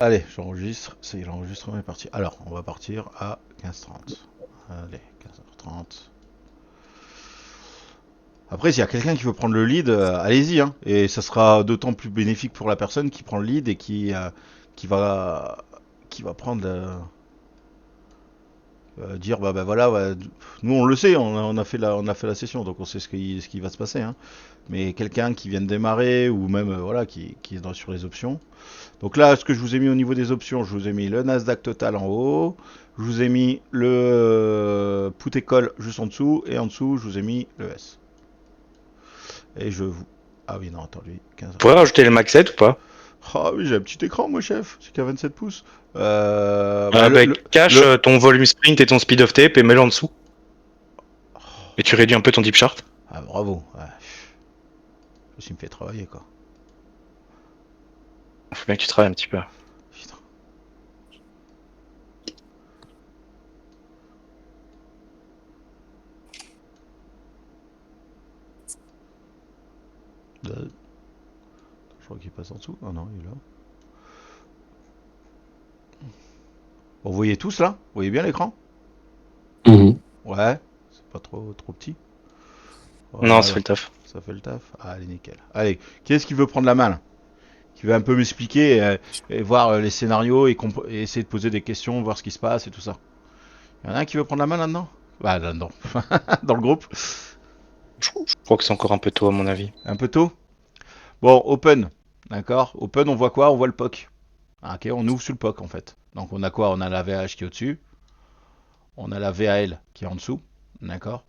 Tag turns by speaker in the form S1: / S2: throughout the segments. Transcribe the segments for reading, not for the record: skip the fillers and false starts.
S1: Allez, j'enregistre. Ça y est, l'enregistrement est parti. Alors, on va partir à 15h30. Allez, 15h30. Après, s'il y a quelqu'un qui veut prendre le lead, allez-y, hein. Et ça sera d'autant plus bénéfique pour la personne qui prend le lead et qui va, qui va prendre dire bah voilà, ouais, nous on le sait, on a fait la session, donc on sait ce qui va se passer, hein. Mais quelqu'un qui vient de démarrer ou même voilà qui est sur les options. Donc là, ce que je vous ai mis au niveau des options, je vous ai mis le Nasdaq Total en haut, je vous ai mis le Put École juste en dessous, et en dessous, je vous ai mis le S. Et je vous... Ah oui, non, attends, lui,
S2: Tu pourrais
S1: 15h30.
S2: rajouter le max 7 ou pas?
S1: Ah oui, j'ai un petit écran, moi, chef, c'est qu'à 27 pouces.
S2: Bah, cache
S1: Le...
S2: ton volume sprint et ton speed of tape et mets-le en dessous. Et tu réduis un peu ton deep chart.
S1: Ah, bravo, ouais. Je me fait travailler, quoi.
S2: Faut bien que tu travailles un petit peu.
S1: Putain. Je crois qu'il passe en dessous. Ah non, il est là. Bon, vous voyez tous là? Vous voyez bien l'écran?
S3: Mhm.
S1: Ouais, c'est pas trop petit.
S2: Non, ça fait
S1: Voilà,
S2: le taf.
S1: ça fait le taf. Allez, nickel. Allez, qui est-ce qui veut prendre la main là? Qui veut un peu m'expliquer et voir les scénarios et essayer de poser des questions, voir ce qui se passe et tout ça. Il y en a un qui veut prendre la main là-dedans? Bah là-dedans. Dans le groupe.
S2: Je crois que c'est encore un peu tôt à mon avis.
S1: Un peu tôt? Bon, open. D'accord. Open, on voit quoi? On voit le POC. Ah, ok, on ouvre sur le POC en fait. Donc on a quoi? On a la VH qui est au-dessus. On a la VAL qui est en dessous. D'accord.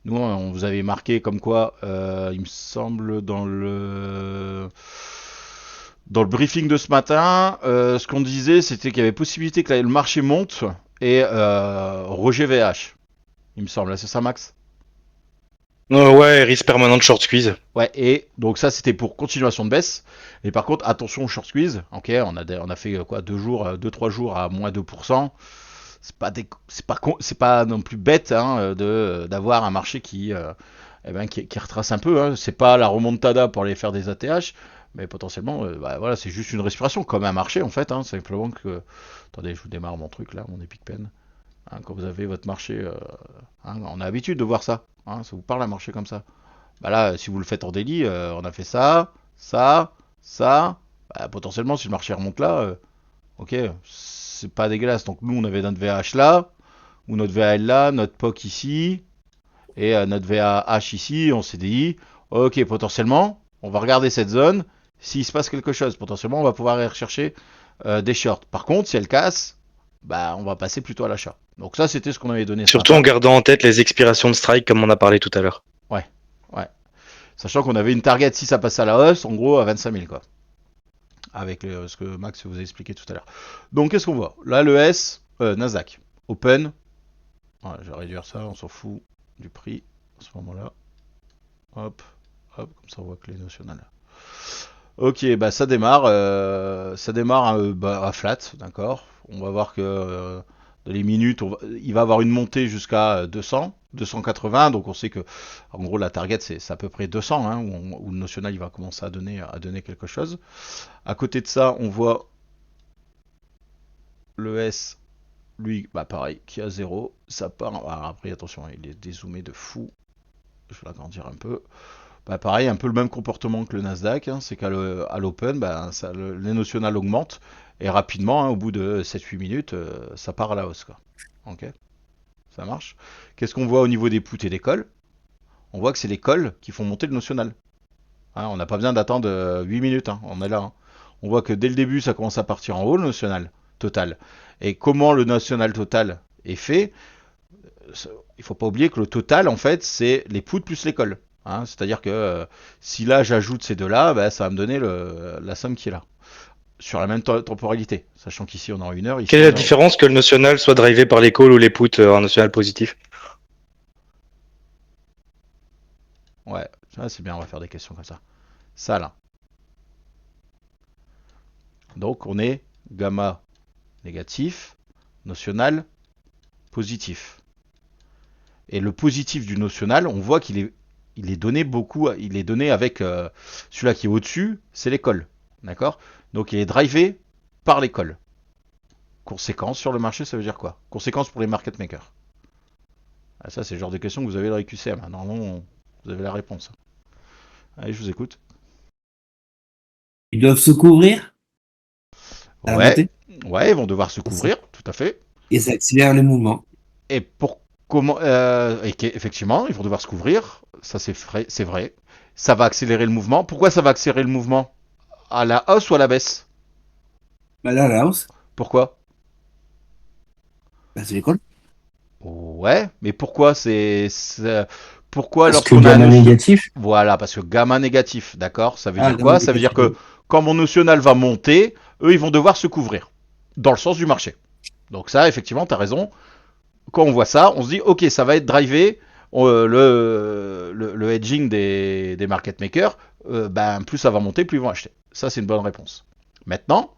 S1: Nous, on vous avait marqué comme quoi, il me semble, dans le briefing de ce matin, ce qu'on disait, c'était qu'il y avait possibilité que le marché monte et Roger VH. Il me semble, c'est ça, Max?
S2: Ouais, risque permanent de short squeeze.
S1: Ouais, et donc ça, c'était pour continuation de baisse. Et par contre, attention au short squeeze. Ok, on a fait quoi, 2 jours, 2-3 jours à moins 2%. C'est pas non plus bête hein, d'avoir un marché qui retrace un peu. Hein. C'est pas la remontada pour aller faire des ATH, mais potentiellement, bah, voilà, c'est juste une respiration comme un marché en fait. Hein. C'est simplement que, attendez, je vous démarre mon truc là, mon Epic Pen. Hein, quand vous avez votre marché, hein, on a l'habitude de voir ça. Hein, ça vous parle un marché comme ça. Bah là, si vous le faites en daily, on a fait ça. Bah, potentiellement, si le marché remonte là, ok, c'est pas dégueulasse. Donc nous, on avait notre VH là, ou notre VAL là, notre POC ici, et notre VAH ici. On s'est dit, ok, potentiellement, on va regarder cette zone. S'il se passe quelque chose, potentiellement, on va pouvoir aller rechercher des shorts. Par contre, si elle casse, bah, on va passer plutôt à l'achat. Donc ça, c'était ce qu'on avait donné ce
S2: Surtout en
S1: matin.
S2: gardant en tête les expirations de strike comme on a parlé tout à l'heure.
S1: Ouais, ouais. Sachant qu'on avait une target si ça passe à la hausse, en gros à 25 000 quoi. Avec ce que Max vous a expliqué tout à l'heure. Donc qu'est-ce qu'on voit? Là, le S, Nasdaq, Open. Ouais, je vais réduire ça, on s'en fout du prix à ce moment-là. Hop, hop, comme ça on voit que les nationales. Ok, bah ça démarre bah, à flat, d'accord. On va voir que dans les minutes, il va avoir une montée jusqu'à 200, 280, donc on sait que en gros la target c'est à peu près 200, hein, où le national il va commencer à donner quelque chose. À côté de ça, on voit le S, lui, bah pareil, qui a 0. Ça part. Alors après, attention, il est dézoomé de fou. Je vais l'agrandir un peu. Bah pareil, un peu le même comportement que le Nasdaq. Hein, c'est qu'à l'open, bah, les notionales augmentent. Et rapidement, hein, au bout de 7-8 minutes, ça part à la hausse. Quoi. Ok, ça marche. Qu'est-ce qu'on voit au niveau des puts et des calls? On voit que c'est les calls qui font monter le notional. Hein, on n'a pas besoin d'attendre 8 minutes. Hein, on est là. Hein. On voit que dès le début, ça commence à partir en haut, le national total. Et comment le national total est fait? Il faut pas oublier que le total, en fait, c'est les puts plus les calls. Hein, c'est-à-dire que si là j'ajoute ces deux-là, bah, ça va me donner la somme qui est là. Sur la même temporalité. Sachant qu'ici on est en 1 heure, ici
S2: Quelle est
S1: on
S2: la
S1: est en...
S2: différence que le notional soit drivé par les calls ou les puts en notional positif?
S1: Ouais, ça c'est bien, on va faire des questions comme ça. Ça là. Donc on est gamma négatif, notional positif. Et le positif du notional, on voit il est donné beaucoup, il est donné avec celui-là qui est au-dessus, c'est l'école. D'accord. Donc il est drivé par l'école. Conséquence sur le marché, ça veut dire quoi? Conséquence pour les market makers. Ah, ça, c'est le genre de questions que vous avez dans les QCM. Normalement, vous avez la réponse. Allez, je vous écoute.
S3: Ils doivent se couvrir à la
S1: Ouais,
S3: montée
S1: ouais, ils vont devoir se couvrir, tout à fait.
S3: et ça accélère les mouvements.
S1: Et pour comment, effectivement, ils vont devoir se couvrir. Ça, c'est vrai. Ça va accélérer le mouvement. Pourquoi ça va accélérer le mouvement? À la hausse ou à la baisse?
S3: Bah là, la hausse,
S1: Pourquoi?
S3: bah, c'est l'école.
S1: Ouais, mais pourquoi pourquoi
S4: Parce que
S1: lorsqu'on a un
S4: gamma
S1: notion...
S4: négatif.
S1: Voilà, parce que gamma négatif, d'accord? Ça veut
S3: Ah,
S1: dire
S3: gamma
S1: quoi? Ça veut dire
S3: négatif.
S1: que quand mon notional va monter, eux, ils vont devoir se couvrir dans le sens du marché. Donc ça, effectivement, tu as raison. Quand on voit ça, on se dit, ok, ça va être drivé. Le hedging des market makers, ben, plus ça va monter, plus ils vont acheter. Ça, c'est une bonne réponse. Maintenant,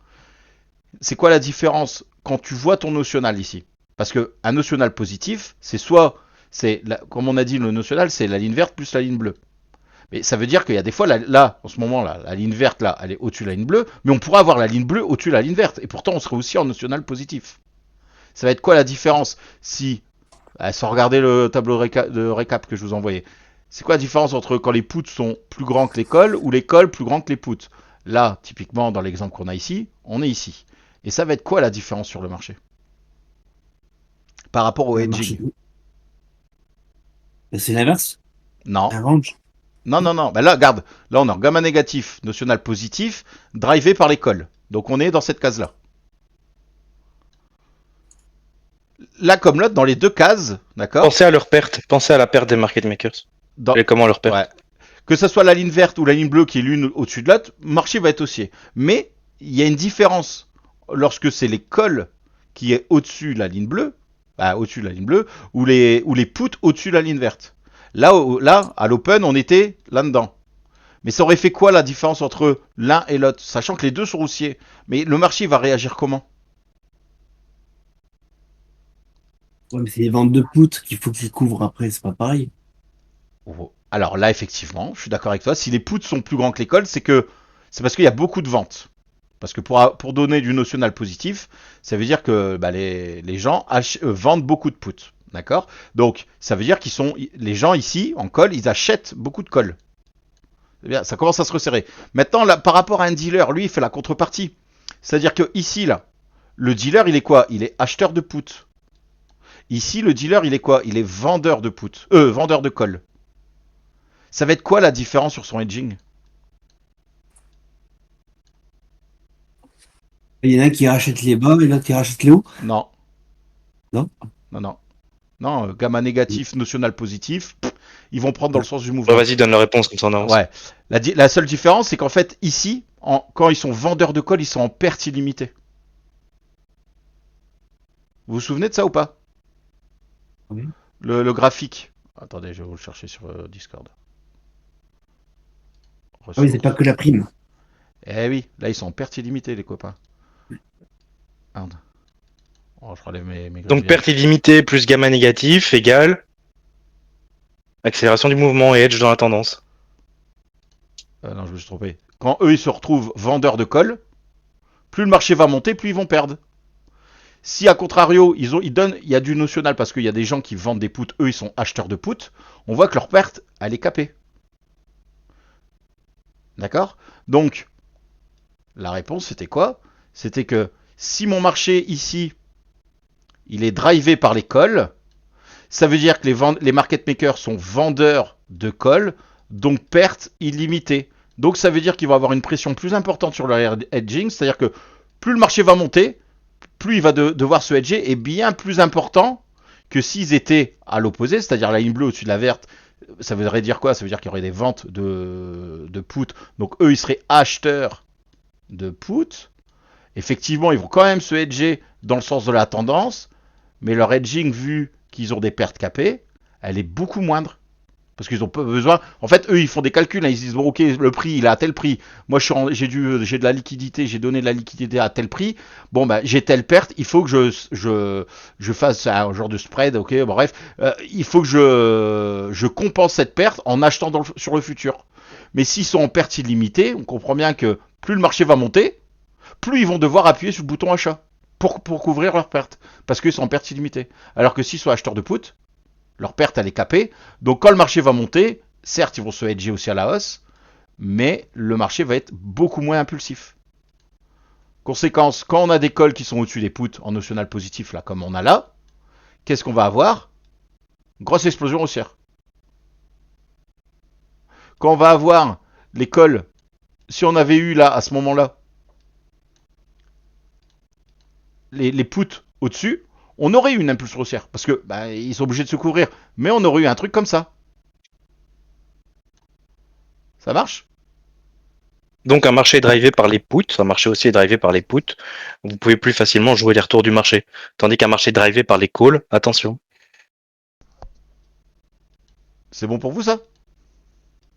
S1: c'est quoi la différence quand tu vois ton notional ici? Parce que un notional positif, c'est soit, comme on a dit, le notional, c'est la ligne verte plus la ligne bleue. Mais ça veut dire qu'il y a des fois, là, en ce moment, là, la ligne verte, là, elle est au-dessus de la ligne bleue, mais on pourra avoir la ligne bleue au-dessus de la ligne verte. Et pourtant, on serait aussi en notional positif. Ça va être quoi la différence si, sans regarder le tableau de récap que je vous envoyais, c'est quoi la différence entre quand les puts sont plus grands que les calls ou les calls plus grands que les puts? Là, typiquement, dans l'exemple qu'on a ici, on est ici. Et ça va être quoi la différence sur le marché par rapport au
S3: Le marché.
S1: hedging?
S3: Bah, c'est l'inverse.
S1: Non.
S3: Un range.
S1: Non, non, non. Ben là, regarde. Là, on est en gamma négatif, notional positif, drivé par les calls. Donc, on est dans cette case-là. Là, comme l'autre, dans les deux cases, d'accord?
S2: Pensez à leur perte. Pensez à la perte des market makers.
S1: Dans...
S2: Et comment leur perte?
S1: Ouais. Que ce soit la ligne verte ou la ligne bleue qui est l'une au-dessus de l'autre, le marché va être haussier. Mais il y a une différence lorsque c'est les calls qui est au-dessus de la ligne bleue, bah, au-dessus de la ligne bleue, ou les puts au-dessus de la ligne verte. Là, à l'open, on était là-dedans. Mais ça aurait fait quoi la différence entre l'un et l'autre? Sachant que les deux sont haussiers. Mais le marché va réagir comment?
S3: Ouais, mais c'est les ventes de put qu'il faut qu'ils couvrent après, c'est pas pareil.
S1: Alors là, effectivement, je suis d'accord avec toi. Si les puts sont plus grands que les calls, c'est parce qu'il y a beaucoup de ventes. Parce que pour donner du notional positif, ça veut dire que bah, les gens vendent beaucoup de puts. D'accord? Donc, ça veut dire les gens ici, en call, ils achètent beaucoup de calls. Eh bien, ça commence à se resserrer. Maintenant, là, par rapport à un dealer, lui, il fait la contrepartie. C'est-à-dire que ici, là, le dealer, il est quoi? Il est acheteur de puts. Ici, le dealer, il est quoi? Il est vendeur de puts. Vendeur de calls. Ça va être quoi la différence sur son hedging?
S3: Il y en a un qui rachète les bas et l'autre qui rachète les hauts.
S1: Non.
S3: Non.
S1: Non, non. Non, gamma négatif, notional positif, ils vont prendre dans le sens du
S2: Bah,
S1: mouvement.
S2: vas-y, donne la réponse comme ça on avance.
S1: Ouais. La seule différence, c'est qu'en fait, ici, quand ils sont vendeurs de calls, ils sont en perte illimitée. Vous vous souvenez de ça ou pas?
S3: Oui.
S1: Le graphique. Attendez, je vais vous le chercher sur Discord.
S3: Ah oui, c'est
S1: Ressources.
S3: pas que la prime.
S1: Eh oui, là, ils sont en perte illimitée, les copains. Merde. Oh, je relève mes
S2: Donc
S1: graphiques.
S2: perte illimitée plus gamma négatif égale accélération du mouvement et edge dans la tendance.
S1: Non, je me suis trompé. Quand eux, ils se retrouvent vendeurs de calls, plus le marché va monter, plus ils vont perdre. Si à contrario, il y a du notional parce qu'il y a des gens qui vendent des puts, eux ils sont acheteurs de puts, on voit que leur perte, elle est capée. D'accord? Donc, la réponse c'était quoi? C'était que si mon marché ici, il est drivé par les calls, ça veut dire que les market makers sont vendeurs de calls, donc perte illimitée. Donc ça veut dire qu'ils vont avoir une pression plus importante sur leur hedging, c'est-à-dire que plus le marché va monter, plus il va devoir se hedger est bien plus important que s'ils étaient à l'opposé, c'est-à-dire la ligne bleue au-dessus de la verte. Ça voudrait dire quoi? Ça veut dire qu'il y aurait des ventes de put. Donc eux, ils seraient acheteurs de put. Effectivement, ils vont quand même se hedger dans le sens de la tendance, mais leur hedging, vu qu'ils ont des pertes capées, elle est beaucoup moindre. Parce qu'ils ont pas besoin. En fait, eux, ils font des calculs. Hein. Ils se disent bon, ok, le prix, il est à tel prix. Moi, j'ai de la liquidité. J'ai donné de la liquidité à tel prix. Bon, bah, j'ai telle perte. Il faut que je fasse un genre de spread. Ok, bon, bref, il faut que je compense cette perte en achetant sur le futur. Mais s'ils sont en perte illimitée, on comprend bien que plus le marché va monter, plus ils vont devoir appuyer sur le bouton achat. pour couvrir leurs pertes. Parce qu'ils sont en perte illimitée. Alors que s'ils sont acheteurs de put, leur perte elle est capée. Donc quand le marché va monter, certes ils vont se hedger aussi à la hausse, mais le marché va être beaucoup moins impulsif. Conséquence, quand on a des calls qui sont au-dessus des puts en notional positif, là comme on a là, qu'est-ce qu'on va avoir? Grosse explosion haussière. Quand on va avoir les calls, si on avait eu là, à ce moment-là, les puts au-dessus, on aurait eu une impulsion haussière. Parce que bah, ils sont obligés de se couvrir. Mais on aurait eu un truc comme ça. Ça marche?
S2: Donc un marché drivé par les puts, un marché aussi est drivé par les puts, vous pouvez plus facilement jouer les retours du marché. Tandis qu'un marché drivé par les calls, attention.
S1: C'est bon pour vous ça?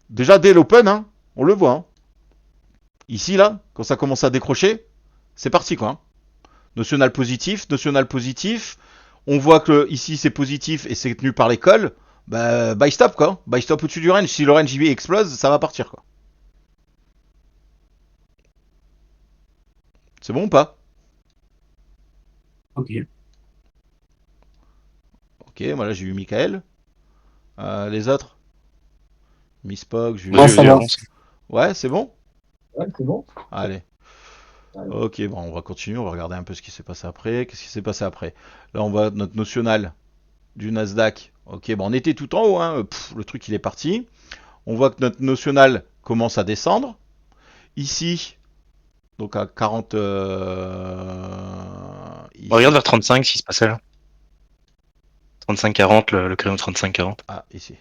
S1: Déjà dès l'open, hein, on le voit. Hein. Ici, là, quand ça commence à décrocher, c'est parti quoi. Hein. Notional positif. On voit que ici c'est positif et c'est tenu par l'école. Bah, buy stop quoi. Buy stop au-dessus du range. Si le range explose, ça va partir quoi. C'est bon ou pas?
S3: Ok.
S1: Ok, moi là j'ai eu Michael. Les autres? Miss Pog, j'ai
S3: Non,
S2: Vas-y,
S3: ça
S1: eu.
S2: vas-y,
S3: va.
S2: avance.
S1: Ouais, c'est bon?
S3: Ouais, c'est bon.
S1: Allez. Ok, bon, on va continuer, on va regarder un peu ce qui s'est passé après. Qu'est-ce qui s'est passé après? Là, on voit notre notional du Nasdaq. Ok, bon, on était tout en haut, hein. Le truc il est parti. On voit que notre notional commence à descendre. Ici, donc à 40.
S2: On regarde
S1: Ici.
S2: vers 35 ce qui se passait là. 35-40, le créneau 35-40.
S1: Ah, ici.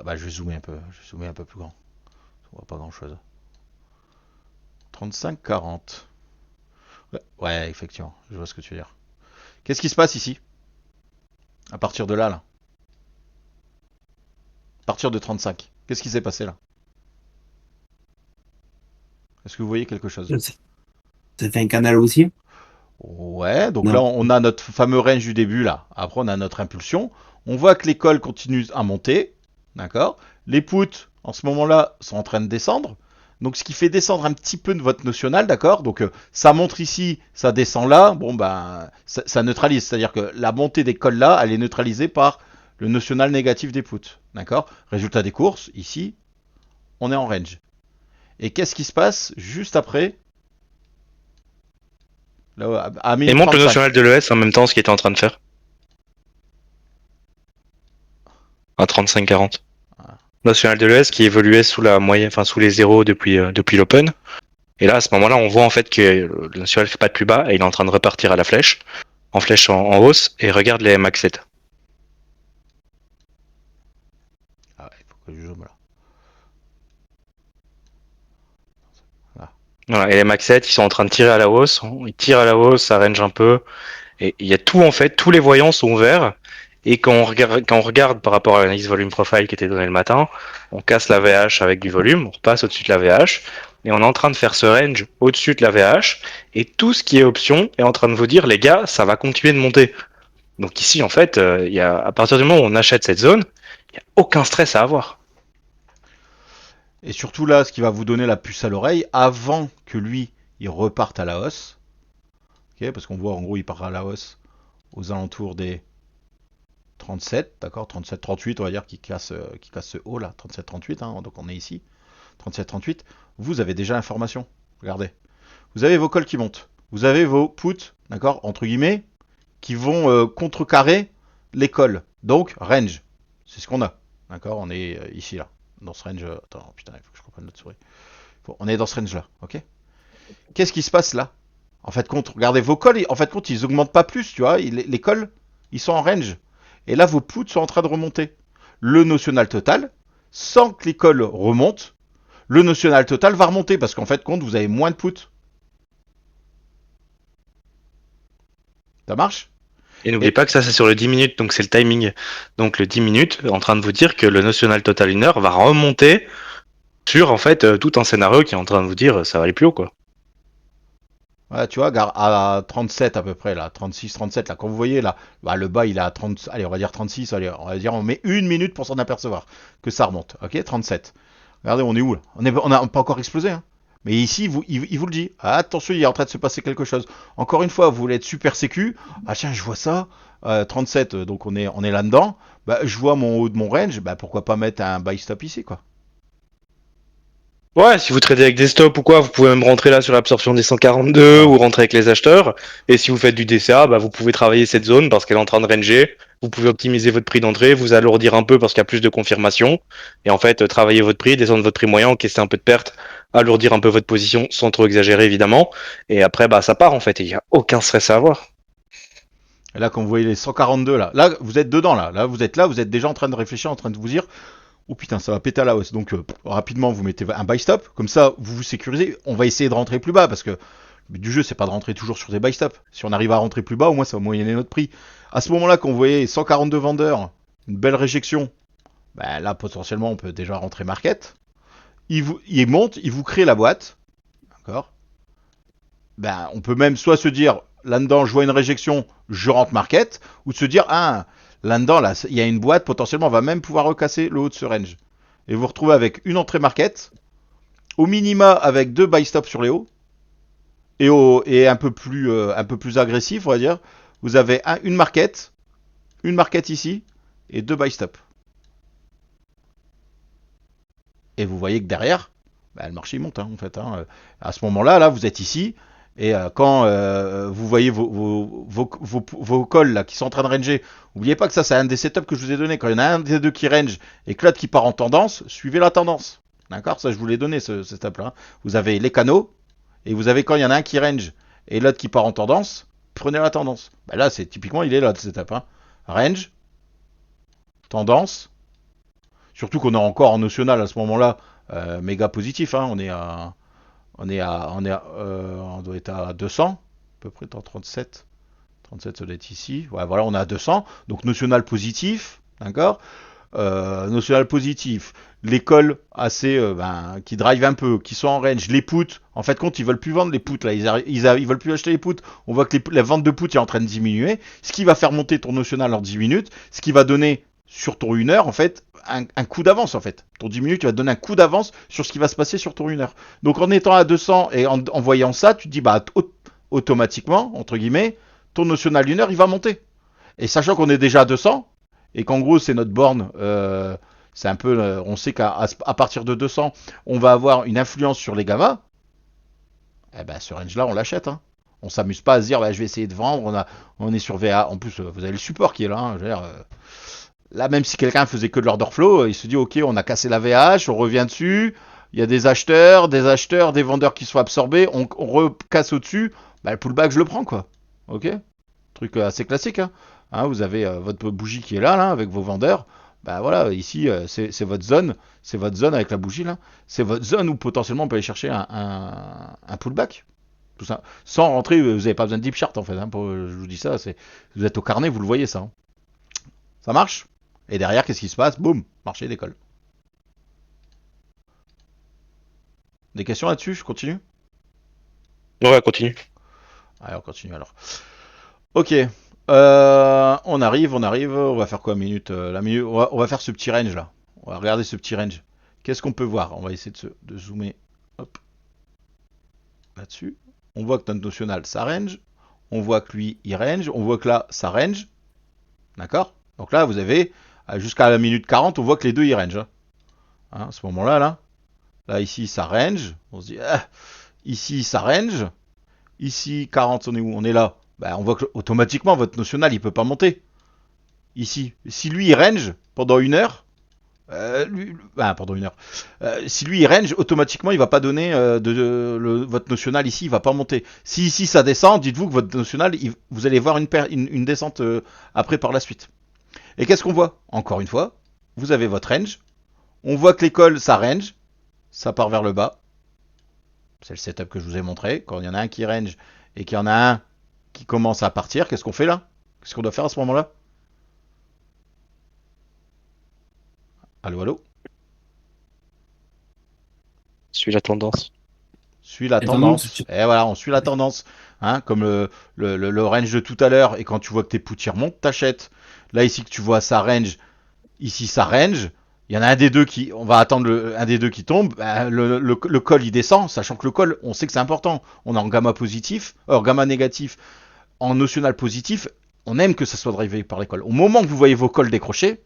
S1: Bah, je vais zoomer un peu. Je vais zoomer un peu plus grand. On voit pas grand chose. 35-40. Ouais, ouais, effectivement, je vois ce que tu veux dire. Qu'est-ce qui se passe ici? À partir de là, là. À partir de 35. Qu'est-ce qui s'est passé là? Est-ce que vous voyez quelque chose?
S3: Ça fait un canal aussi?
S1: Ouais, donc là
S3: Non.
S1: on a notre fameux range du début là. Après on a notre impulsion. On voit que l'école continue à monter. D'accord? Les puts en ce moment-là sont en train de descendre. Donc ce qui fait descendre un petit peu de votre notional, d'accord? Donc ça monte ici, ça descend là. Bon ben ça neutralise. C'est-à-dire que la montée des cols là, elle est neutralisée par le notional négatif des puts. D'accord? Résultat des courses, ici, on est en range. Et qu'est-ce qui se passe juste après? Là, à
S2: Et
S1: minute
S2: montre le
S1: 35.
S2: notional de l'ES en même temps ce qu'il était en train de faire. À 35-40. National de l'ES qui évoluait sous la moyenne, enfin sous les zéros depuis l'open. Et là, à ce moment-là, on voit en fait que le national fait pas de plus bas et il est en train de repartir à la flèche, en flèche en hausse. Et regarde les MAX7.
S1: Ah ouais, il faut que je zoome là. Voilà.
S2: Voilà, et les MAX7, ils sont en train de tirer à la hausse. Ils tirent à la hausse, ça range un peu. Et il y a tout en fait, tous les voyants sont verts. Et quand on regarde par rapport à l'analyse volume profile qui était donnée le matin, on casse la VH avec du volume, on repasse au-dessus de la VH, et on est en train de faire ce range au-dessus de la VH, et tout ce qui est option est en train de vous dire, les gars, ça va continuer de monter. Donc ici, en fait, à partir du moment où on achète cette zone, il n'y a aucun stress à avoir.
S1: Et surtout là, ce qui va vous donner la puce à l'oreille, avant que lui, il reparte à la hausse, ok, parce qu'on voit en gros, il part à la hausse aux alentours des 37, d'accord, 37-38, on va dire, qui casse ce haut là, 37-38, hein, donc on est ici, 37-38, vous avez déjà l'information, regardez. Vous avez vos calls qui montent, vous avez vos puts, d'accord, entre guillemets, qui vont contrecarrer les calls, donc range, c'est ce qu'on a, d'accord, on est ici là, dans ce range, attends, putain, il faut que je comprenne notre souris. On est dans ce range là, ok. Qu'est-ce qui se passe là? En fait, compte, regardez vos calls, en fait, compte, ils augmentent pas plus, tu vois. Les calls, ils sont en range. Et là, vos puts sont en train de remonter. Le notional total, sans que les calls remontent, le notional total va remonter parce qu'en fait, compte, vous avez moins de puts. Ça marche?
S2: Et n'oubliez
S1: Et
S2: pas que ça, c'est sur le 10 minutes, donc c'est le timing. Donc le 10 minutes, en train de vous dire que le notional total 1 heure va remonter sur, en fait, tout un scénario qui est en train de vous dire, ça va aller plus haut, quoi.
S1: ouais, tu vois, à 37 à peu près, là, 36, 37, là, quand vous voyez, là, bah, le bas, il est à 30, allez, on va dire 36, allez, on va dire, on met une minute pour s'en apercevoir que ça remonte, ok, 37. Regardez, on est où, là? On n'a pas encore explosé, hein. Mais ici, il vous le dit. Ah, attention, il est en train de se passer quelque chose. Encore une fois, vous voulez être super sécu. Ah tiens, je vois ça. 37, donc on est là-dedans. Bah, je vois mon haut de mon range. Bah, pourquoi pas mettre un buy stop ici, quoi.
S2: Ouais, si vous tradez avec des stops ou quoi, vous pouvez même rentrer là sur l'absorption des 142
S1: Voilà.
S2: ou rentrer avec les acheteurs. Et si vous faites du DCA, bah, vous pouvez travailler cette zone parce qu'elle est en train de ranger. Vous pouvez optimiser votre prix d'entrée, vous alourdir un peu parce qu'il y a plus de confirmation. Et en fait, travailler votre prix, descendre votre prix moyen, encaisser un peu de perte, alourdir un peu votre position sans trop exagérer évidemment. Et après, bah, ça part en fait et il n'y a aucun stress à avoir.
S1: Et là, quand vous voyez les 142 là, vous êtes dedans là. Là, vous êtes déjà en train de réfléchir, en train de vous dire, oh putain, ça va péter à la hausse. Donc rapidement, vous mettez un buy stop. Comme ça, vous vous sécurisez. On va essayer de rentrer plus bas parce que le but du jeu, c'est pas de rentrer toujours sur des buy stop. Si on arrive à rentrer plus bas, au moins ça va moyenner notre prix. À ce moment-là, quand vous voyez 142 vendeurs, une belle réjection, bah, là potentiellement, on peut déjà rentrer market. Il monte, il vous crée la boîte, d'accord. Ben, on peut même soit se dire, là-dedans, je vois une réjection, je rentre market, ou de se dire, ah, là-dedans, là, il y a une boîte, potentiellement, on va même pouvoir recasser le haut de ce range. Et vous vous retrouvez avec une entrée market, au minima avec 2 buy stop sur les hauts, et un peu plus agressif, on va dire. Vous avez une market ici, et 2 buy stop. Et vous voyez que derrière, bah, le marché monte, hein, en fait. Hein. À ce moment-là, là, vous êtes ici. Et quand vous voyez vos calls là, qui sont en train de ranger, n'oubliez pas que ça, c'est un des setups que je vous ai donné. Quand il y en a un des deux qui range et que l'autre qui part en tendance, suivez la tendance. D'accord. Ça, je vous l'ai donné, ce setup-là. Vous avez les canaux, et vous avez quand il y en a un qui range et l'autre qui part en tendance, prenez la tendance. Bah, là, c'est typiquement, il est là, le setup. Hein. Range, tendance. Surtout qu'on est encore en notional à ce moment-là, méga positif. Hein. On doit être à 200, à peu près, dans 37. 37, ça doit être ici. Ouais, voilà, on est à 200. Donc, notional positif, d'accord. Notional positif. Les calls assez, qui drive un peu, qui sont en range. Les puts, en fait, compte, ils veulent plus vendre les puts, là. Ils veulent plus acheter les puts. On voit que la vente de puts est en train de diminuer. Ce qui va faire monter ton notional en 10 minutes. Ce qui va donner, sur ton 1 heure, en fait, un coup d'avance, en fait. Ton 10 minutes, tu vas te donner un coup d'avance sur ce qui va se passer sur ton 1 heure. Donc, en étant à 200 et en voyant ça, tu te dis, bah, automatiquement, entre guillemets, ton notional 1 heure, il va monter. Et sachant qu'on est déjà à 200, et qu'en gros, c'est notre borne, c'est un peu, on sait qu'à partir de 200, on va avoir une influence sur les gammas, eh ben, ce range-là, on l'achète. Hein. On s'amuse pas à se dire, bah, je vais essayer de vendre, on est sur VA. En plus, vous avez le support qui est là. Hein, je veux dire, là, même si quelqu'un faisait que de l'order flow, il se dit, ok, on a cassé la VH, on revient dessus, il y a des acheteurs, des vendeurs qui sont absorbés, on recasse au-dessus, bah, le pullback, je le prends, quoi. Ok. Truc assez classique. Hein. Hein, vous avez votre bougie qui est là, avec vos vendeurs. Bah voilà, ici, c'est votre zone. C'est votre zone avec la bougie, là. C'est votre zone où potentiellement on peut aller chercher un pullback. Tout ça. Sans rentrer, vous n'avez pas besoin de deep chart, en fait. Hein, je vous dis ça, vous êtes au carnet, vous le voyez, ça. Hein. Ça marche. Et derrière, qu'est-ce qui se passe? Boum, marché décolle. Des questions là-dessus? Je continue?
S2: Ouais, continue.
S1: Allez, on continue alors. Ok. On arrive. On va faire quoi minute, la minute on va faire ce petit range là. On va regarder ce petit range. Qu'est-ce qu'on peut voir? On va essayer de zoomer. Hop. Là-dessus. On voit que notre notional ça range. On voit que lui il range. On voit que là ça range. D'accord. Donc là vous avez jusqu'à la minute 40, on voit que les deux ils range. Hein. Hein, à ce moment-là, là ici ça range. On se dit ici ça range. Ici 40, on est où? On est là. Bah, on voit que automatiquement votre notional il peut pas monter. Ici, si lui il range pendant 1 heure, pendant 1 heure, si lui il range, automatiquement il va pas donner votre notional ici, il va pas monter. Si ici ça descend, dites-vous que votre notional, vous allez voir une descente après par la suite. Et qu'est-ce qu'on voit? Encore une fois, vous avez votre range, on voit que l'école ça range, ça part vers le bas. C'est le setup que je vous ai montré. Quand il y en a un qui range et qu'il y en a un qui commence à partir, qu'est-ce qu'on fait là? Qu'est-ce qu'on doit faire à ce moment-là? Allô, allô?
S2: Suis la tendance.
S1: Suis la tendance. Et voilà, on suit la tendance. Hein, comme le range de tout à l'heure. Et quand tu vois que tes puts remontent, t'achètes. Là, ici, que tu vois ça range. Ici, ça range. Il y en a un des deux qui, on va attendre un des deux qui tombe, bah, le call il descend, sachant que le call, on sait que c'est important. On est en gamma positif, gamma négatif, en notional positif, on aime que ça soit drivé par les calls. Au moment que vous voyez vos calls décrocher,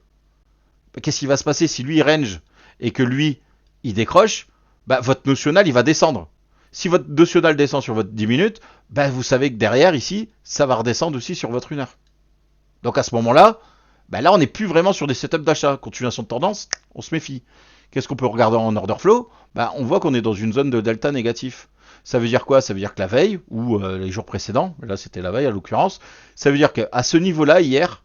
S1: bah, qu'est-ce qui va se passer si lui il range et que lui il décroche, bah, votre notional il va descendre. Si votre notional descend sur votre 10 minutes, bah, vous savez que derrière ici, ça va redescendre aussi sur votre 1 heure. Donc à ce moment-là, bah là on n'est plus vraiment sur des setups d'achat. Continuation de tendance, on se méfie. Qu'est-ce qu'on peut regarder en order flow? Bah on voit qu'on est dans une zone de delta négatif. Ça veut dire quoi? Ça veut dire que la veille, ou les jours précédents, là c'était la veille à l'occurrence, ça veut dire qu'à ce niveau-là, hier,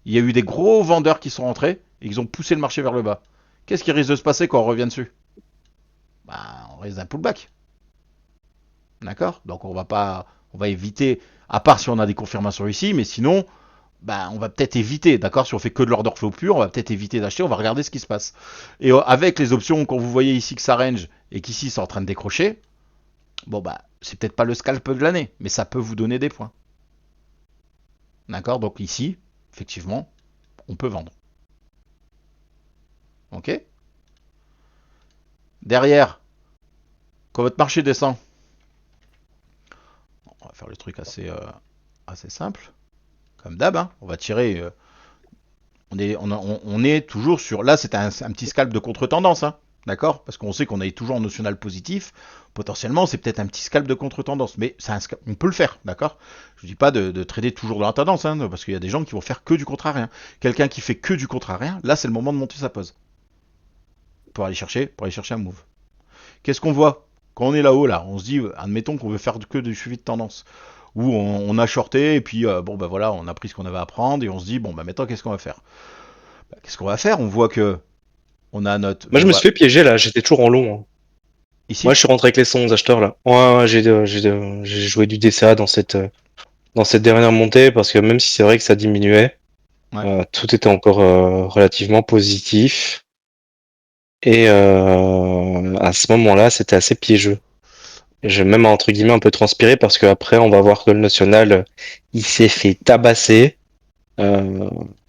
S1: il y a eu des gros vendeurs qui sont rentrés et ils ont poussé le marché vers le bas. Qu'est-ce qui risque de se passer quand on revient dessus? Bah on risque d'un pullback. D'accord? Donc on va éviter, à part si on a des confirmations ici, mais sinon, bah, on va peut-être éviter, d'accord? Si on fait que de l'order flow pur, on va peut-être éviter d'acheter, on va regarder ce qui se passe. Et avec les options, quand vous voyez ici que ça range et qu'ici c'est en train de décrocher, bon bah, c'est peut-être pas le scalp de l'année, mais ça peut vous donner des points. D'accord? Donc ici, effectivement, on peut vendre. Ok? Derrière, quand votre marché descend, on va faire le truc assez simple, comme d'hab, hein. On va tirer. On est toujours sur. Là, c'est un petit scalp de contre-tendance, hein. D'accord? Parce qu'on sait qu'on est toujours en notional positif. Potentiellement, c'est peut-être un petit scalp de contre-tendance. Mais on peut le faire, d'accord? Je ne dis pas de trader toujours dans la tendance, hein, parce qu'il y a des gens qui vont faire que du contrarien. Quelqu'un qui fait que du contrarien, là, c'est le moment de monter sa pose. Pour aller chercher un move. Qu'est-ce qu'on voit? Quand on est là-haut, là, on se dit, admettons qu'on veut faire que du suivi de tendance. Où on a shorté, et puis, bon, bah voilà, on a pris ce qu'on avait à prendre, et on se dit, bon, bah maintenant, qu'est-ce qu'on va faire? Bah, qu'est-ce qu'on va faire? On voit que on a notre
S2: Moi, je me suis fait piéger là, j'étais toujours en long, hein.
S1: ici.
S2: Moi, je suis rentré avec les 111 acheteurs là. Ouais, j'ai joué du DCA dans cette dernière montée parce que même si c'est vrai que ça diminuait,
S1: Ouais.
S2: tout était encore relativement positif. Et à ce moment-là, c'était assez piégeux. J'ai même entre guillemets un peu transpiré parce que après, on va voir que le national, il s'est fait tabasser. Il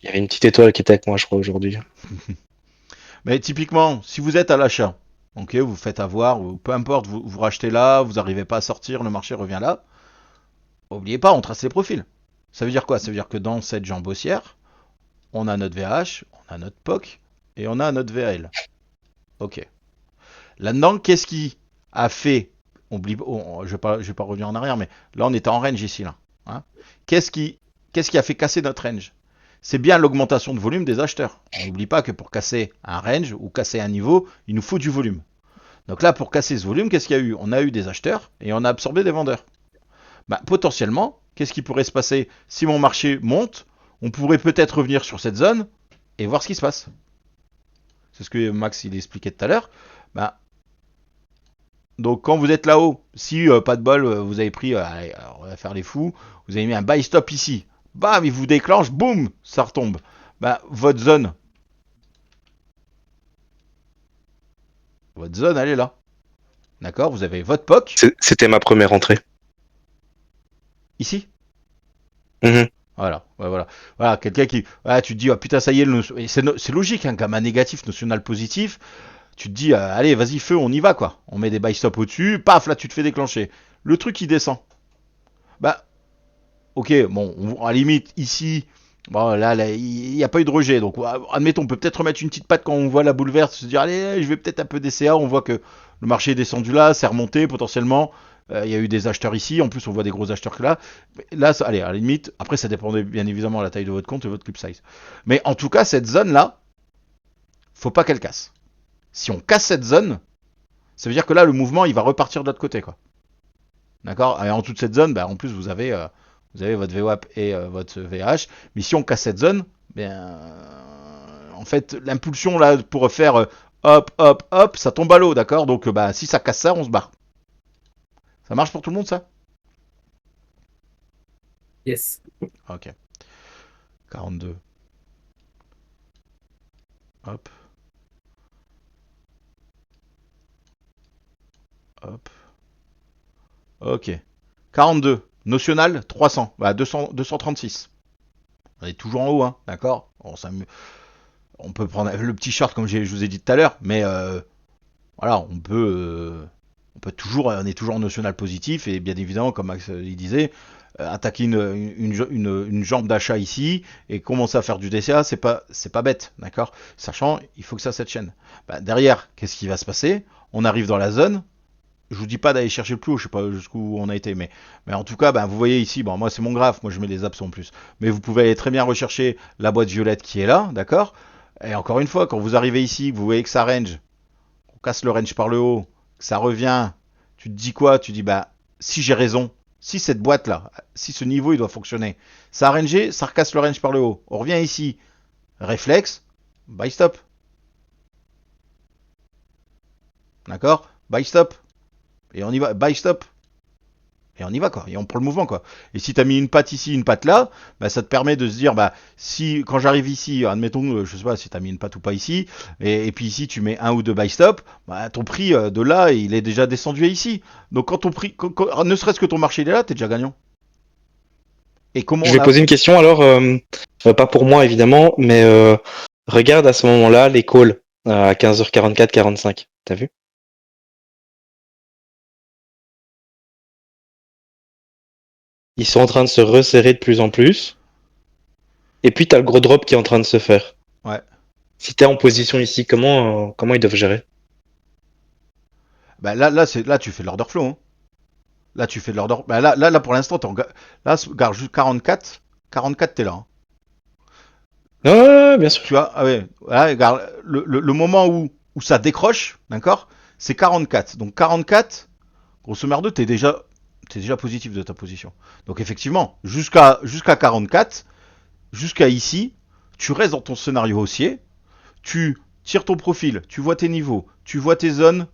S2: y avait une petite étoile qui était avec moi, je crois, aujourd'hui.
S1: Mais typiquement, si vous êtes à l'achat, ok, vous faites avoir, ou peu importe, vous rachetez là, vous n'arrivez pas à sortir, le marché revient là. N'oubliez pas, on trace les profils. Ça veut dire quoi? Ça veut dire que dans cette jambe haussière, on a notre VH, on a notre POC et on a notre VAL. Ok. Là-dedans, qu'est-ce qui a fait je vais pas revenir en arrière, mais là on était en range ici là. Hein. Qu'est-ce qui a fait casser notre range? C'est bien l'augmentation de volume des acheteurs. On n'oublie pas que pour casser un range ou casser un niveau, il nous faut du volume. Donc là, pour casser ce volume, qu'est-ce qu'il y a eu? On a eu des acheteurs et on a absorbé des vendeurs. Bah, potentiellement, qu'est-ce qui pourrait se passer si mon marché monte? On pourrait peut-être revenir sur cette zone et voir ce qui se passe. C'est ce que Max il expliquait tout à l'heure. Bah, donc quand vous êtes là-haut, si pas de bol, vous avez pris, allez, alors, on va faire les fous, vous avez mis un buy stop ici, bam, il vous déclenche, boum, ça retombe. Bah, votre zone, elle est là. D'accord? Vous avez votre POC
S2: C'était ma première entrée.
S1: ici.
S2: Mhm.
S1: Voilà, ouais, voilà. Voilà, quelqu'un qui. Ah, tu te dis, ah putain, ça y est, c'est logique, un gamma négatif, notional positif. Tu te dis, allez, vas-y, feu, on y va, quoi. On met des buy stop au-dessus, paf, là, tu te fais déclencher. Le truc, il descend. Bah, ok, bon, à la limite, ici, bon, là, il n'y a pas eu de rejet. Donc, admettons, on peut peut-être remettre une petite patte quand on voit la boule verte, se dire, allez, je vais peut-être un peu DCA. On voit que le marché est descendu là, c'est remonté potentiellement. Il y a eu des acheteurs ici. En plus, on voit des gros acheteurs que là. Là, allez, à la limite, après, ça dépend bien évidemment de la taille de votre compte et de votre clip size. Mais en tout cas, cette zone-là, faut pas qu'elle casse. Si on casse cette zone, ça veut dire que là, le mouvement, il va repartir de l'autre côté, quoi. D'accord? Et en toute cette zone, bah, en plus, vous avez votre VWAP et votre VH. Mais si on casse cette zone, ben, en fait, l'impulsion là pour faire hop, hop, hop, ça tombe à l'eau, d'accord? Donc, bah, si ça casse ça, on se barre. Ça marche pour tout le monde, ça?
S3: Yes.
S1: Ok. 42. Hop. Hop. Ok. 42. Notional, 300. Bah, 236. On est toujours en haut, hein, d'accord? On peut prendre le petit short comme je vous ai dit tout à l'heure, mais voilà, on peut toujours, on est toujours en notional positif et bien évidemment, comme Max il disait, attaquer une jambe d'achat ici et commencer à faire du DCA, c'est pas bête, d'accord. Sachant, il faut que ça cette chaîne. Bah, derrière, qu'est-ce qui va se passer? On arrive dans la zone. Je vous dis pas d'aller chercher le plus haut, je sais pas jusqu'où on a été, mais en tout cas, ben, vous voyez ici, bon, moi c'est mon graphe, moi je mets les abs en plus, mais vous pouvez aller très bien rechercher la boîte violette qui est là, d'accord. Et encore une fois, quand vous arrivez ici, vous voyez que ça range, on casse le range par le haut, que ça revient, tu te dis quoi? Tu dis, bah, si j'ai raison, si cette boîte là, si ce niveau il doit fonctionner, ça a rangé, ça recasse le range par le haut, on revient ici, réflexe, buy stop, d'accord, buy stop, et on y va, buy stop. Et on y va quoi, et on prend le mouvement quoi. Et si t'as mis une patte ici, une patte là, bah ça te permet de se dire bah si quand j'arrive ici, admettons je sais pas si t'as mis une patte ou pas ici, et puis ici tu mets un ou deux buy stop, bah ton prix de là il est déjà descendu à ici. Donc quand ton prix, ne serait-ce que ton marché il est là, t'es déjà gagnant. Et comment
S2: Je
S1: on
S2: vais
S1: a,
S2: poser une question alors, pas pour moi évidemment, mais regarde à ce moment-là les calls à 15h44, 45. T'as vu? Ils sont en train de se resserrer de plus en plus. Et puis t'as le gros drop qui est en train de se faire.
S1: ouais,
S2: Si t'es en position ici, comment ils doivent gérer?
S1: bah là tu fais de l'order flow. Hein. Là tu fais de l'order, bah là pour l'instant là regarde juste 44, 44 t'es là. Hein.
S2: Ah, bien sûr.
S1: Tu vois, ah ouais, voilà, regarde, le moment où ça décroche, d'accord, c'est 44. Donc 44, grosso merdo, t'es déjà positif de ta position. Donc effectivement, jusqu'à 44, jusqu'à ici, tu restes dans ton scénario haussier, tu tires ton profil, tu vois tes niveaux, tu vois tes zones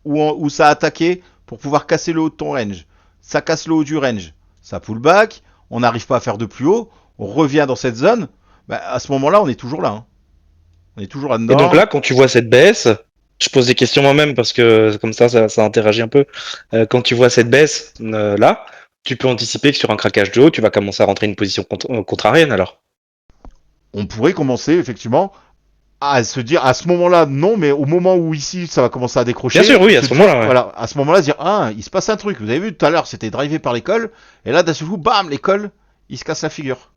S1: où ça a attaqué pour pouvoir casser le haut de ton range. Ça casse le haut du range, ça pull back, on n'arrive pas à faire de plus haut, on revient dans cette zone, bah, à ce moment-là, on est toujours là. Hein. On est toujours
S2: Et donc
S1: là-dedans.
S2: là, quand tu vois cette baisse, je pose des questions moi-même parce que comme ça interagit un peu. Quand tu vois cette baisse là, tu peux anticiper que sur un craquage de haut, tu vas commencer à rentrer une position contrarienne alors.
S1: On pourrait commencer effectivement à se dire à ce moment-là non, mais au moment où ici ça va commencer à
S2: Bien sûr,
S1: décrocher,
S2: oui, à
S1: se
S2: ce
S1: dire
S2: moment-là, ouais.
S1: voilà, à ce moment-là se dire ah il se passe un truc. Vous avez vu tout à l'heure c'était drivé par l'école et là d'un seul coup bam l'école il se casse la figure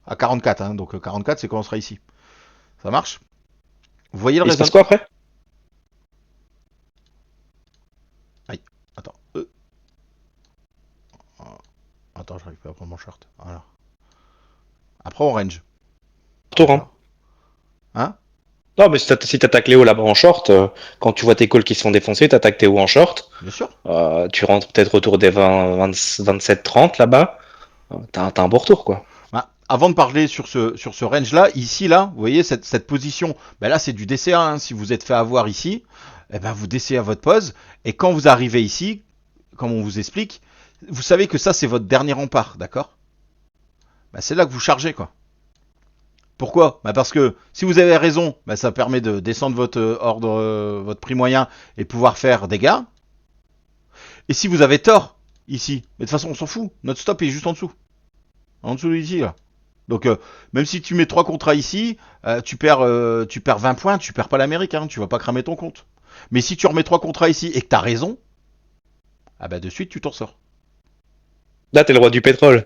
S1: à 44 hein, donc 44 c'est quand on sera ici. Ça marche. Vous voyez le
S2: Il se passe
S1: raisonnement.
S2: quoi après?
S1: Aïe, attends. Attends, j'arrive pas à prendre mon short. Voilà. Après on range.
S2: Tour, hein.
S1: D'accord. Hein.
S2: Non, mais si t'attaques les hauts là-bas en short, quand tu vois tes calls qui se font défoncer, t'attaques tes hauts en short,
S1: Bien sûr.
S2: tu rentres peut-être autour des 27, 30 là-bas, t'as un bon retour, quoi.
S1: Bah, avant de parler sur ce range-là, ici, là, vous voyez, cette position, bah là, c'est du DCA. Hein, si vous êtes fait avoir ici, eh ben, vous DCA votre pause. Et quand vous arrivez ici, comme on vous explique, vous savez que ça, c'est votre dernier rempart, d'accord. Bah, c'est là que vous chargez, quoi. Pourquoi bah parce que si vous avez raison, bah ça permet de descendre votre ordre, votre prix moyen et pouvoir faire des gains. Et si vous avez tort, ici, mais de toute façon, on s'en fout. Notre stop est juste en dessous ici, là. Donc même si tu mets 3 contrats ici, tu perds 20 points, tu perds pas l'Amérique, hein, tu vas pas cramer ton compte. Mais si tu remets 3 contrats ici et que t'as raison, ah bah de suite tu t'en sors.
S2: Là, t'es le roi du pétrole.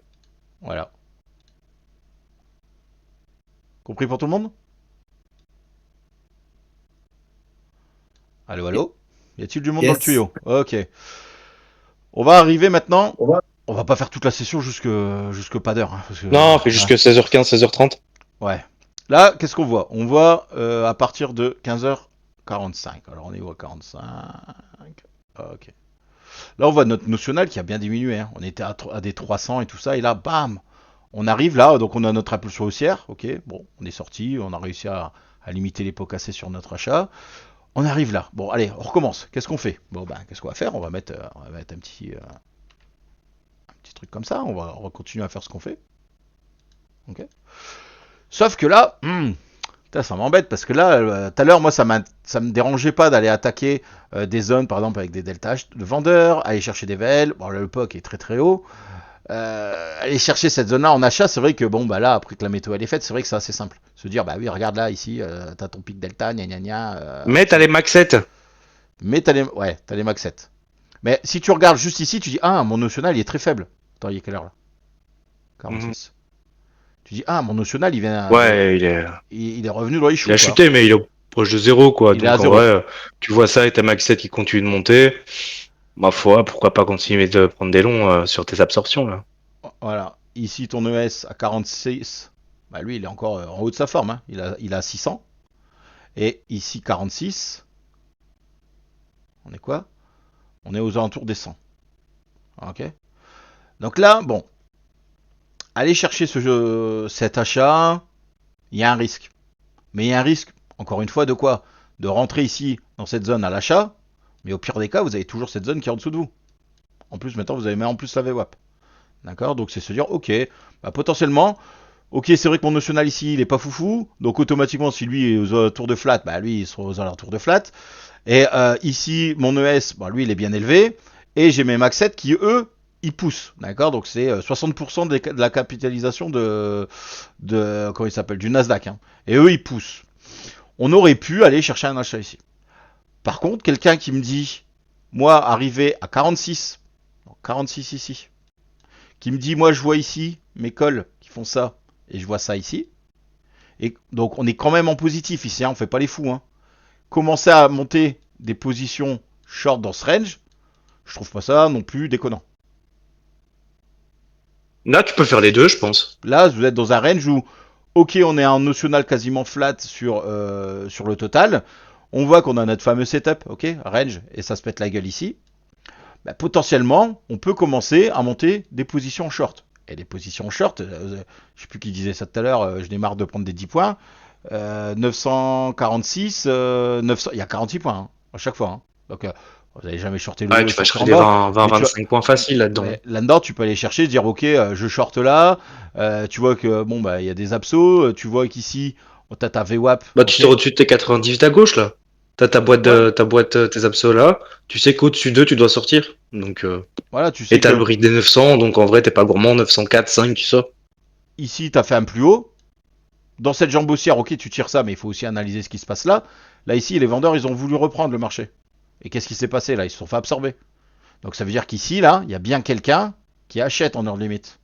S1: Voilà. Compris pour tout le monde? Allô, allô? Y a-t-il du monde dans le
S3: Yes.
S1: tuyau? Ok. On va arriver maintenant. On va pas faire toute la session jusque pas d'heure. Hein, parce que,
S2: Non, on fait jusque 16h15, 16h30.
S1: ouais. Là, qu'est-ce qu'on voit? On voit à partir de 15h45. Alors on est où à 45? Ok. Là, on voit notre notionnel qui a bien diminué. Hein. On était à des 300 et tout ça. Et là, bam, on arrive là. Donc, on a notre impulsion haussière. Ok, bon, on est sorti. On a réussi à limiter les pots cassés sur notre achat. On arrive là. Bon, allez, on recommence. Qu'est-ce qu'on fait? Bon, ben, qu'est-ce qu'on va faire? On va mettre un petit truc comme ça. On va continuer à faire ce qu'on fait. Ok. Sauf que là, putain, ça m'embête parce que là, tout à l'heure, moi, ça me dérangeait pas d'aller attaquer des zones, par exemple, avec des deltas de vendeurs, aller chercher des VL. Bon, là, le POC est très très haut. aller chercher cette zone-là en achat, c'est vrai que bon, bah là, après que la météo elle est faite, c'est vrai que c'est assez simple. Se dire, bah oui, regarde là, ici, t'as ton pic delta, gna gna gna,
S2: Mais t'as les max 7.
S1: mais t'as les max 7. Mais si tu regardes juste ici, tu dis, ah, mon notional il est très faible. Attends, il est quelle heure là?
S2: Mhm.
S1: 46. Tu dis, ah, mon notional il vient
S2: Ouais,
S1: il est revenu dans les
S2: il
S1: choux,
S2: a
S1: quoi.
S2: chuté, mais il est proche de zéro, quoi.
S1: Il est à
S2: Donc en vrai,
S1: zéro.
S2: tu vois ça et ta max 7 qui continue de monter. Ma foi, pourquoi pas continuer de prendre des longs sur tes absorptions, là.
S1: Voilà. Ici, ton ES à 46, bah lui, il est encore en haut de sa forme, hein. Il a 600. Et ici, 46, on est quoi? On est aux alentours des 100. Ok. Donc là, bon, aller chercher cet achat, il y a un risque. Mais il y a un risque, encore une fois, de quoi? De rentrer ici, dans cette zone à l'achat, mais au pire des cas, vous avez toujours cette zone qui est en dessous de vous. En plus, maintenant, vous avez même en plus la VWAP. D'accord. Donc c'est se dire, ok, bah, potentiellement, ok, c'est vrai que mon notional ici, il est pas foufou, donc automatiquement, si lui est aux alentours de flat, bah lui, il sera aux alentours de flat. Et ici, mon ES, bah, lui, il est bien élevé. Et j'ai mes max 7 qui, eux, ils poussent. D'accord. Donc c'est 60% de la capitalisation comment il s'appelle, du Nasdaq, hein. Et eux, ils poussent. On aurait pu aller chercher un achat ici. Par contre, quelqu'un qui me dit, moi, arrivé à 46, 46 ici, qui me dit, moi, je vois ici mes calls qui font ça, et je vois ça ici. Et donc, on est quand même en positif ici, hein, on fait pas les fous, hein. Commencer à monter des positions short dans ce range, je trouve pas ça non plus déconnant.
S2: Là, tu peux faire les deux, je pense.
S1: Là, vous êtes dans un range où, ok, on est en notional quasiment flat sur le total. On voit qu'on a notre fameux setup, ok, range, et ça se pète la gueule ici. Bah, potentiellement, on peut commencer à monter des positions short. Et les positions short, je sais plus qui disait ça tout à l'heure, je démarre de prendre des 10 points. 946, 900, il y a 46 points, hein, à chaque fois, hein. Donc, vous n'avez jamais shorté
S2: Ouais,
S1: le
S2: tu vas chercher des
S1: surcroît,
S2: 20,
S1: mais tu
S2: 25 points faciles là-dedans.
S1: mais là-dedans, tu peux aller chercher, dire ok, je short là. Tu vois que bon bah il y a des absos. Tu vois qu'ici, t'as ta VWAP,
S2: Bah, tu
S1: ok.
S2: te au-dessus de tes 98 à gauche, là. T'as
S1: Ouais.
S2: ta boîte, tes absos là. Tu sais qu'au-dessus d'eux, tu dois sortir. Donc,
S1: Voilà, tu
S2: et
S1: sais
S2: t'as le
S1: que
S2: brick des 900, donc en vrai, t'es pas gourmand, 904, 5, tu sors.
S1: ici, t'as fait un plus haut. Dans cette jambe haussière, ok, tu tires ça, mais il faut aussi analyser ce qui se passe là. Là ici, les vendeurs, ils ont voulu reprendre le marché. Et qu'est-ce qui s'est passé là? Ils se sont fait absorber. Donc ça veut dire qu'ici, là, il y a bien quelqu'un qui achète en heure limite.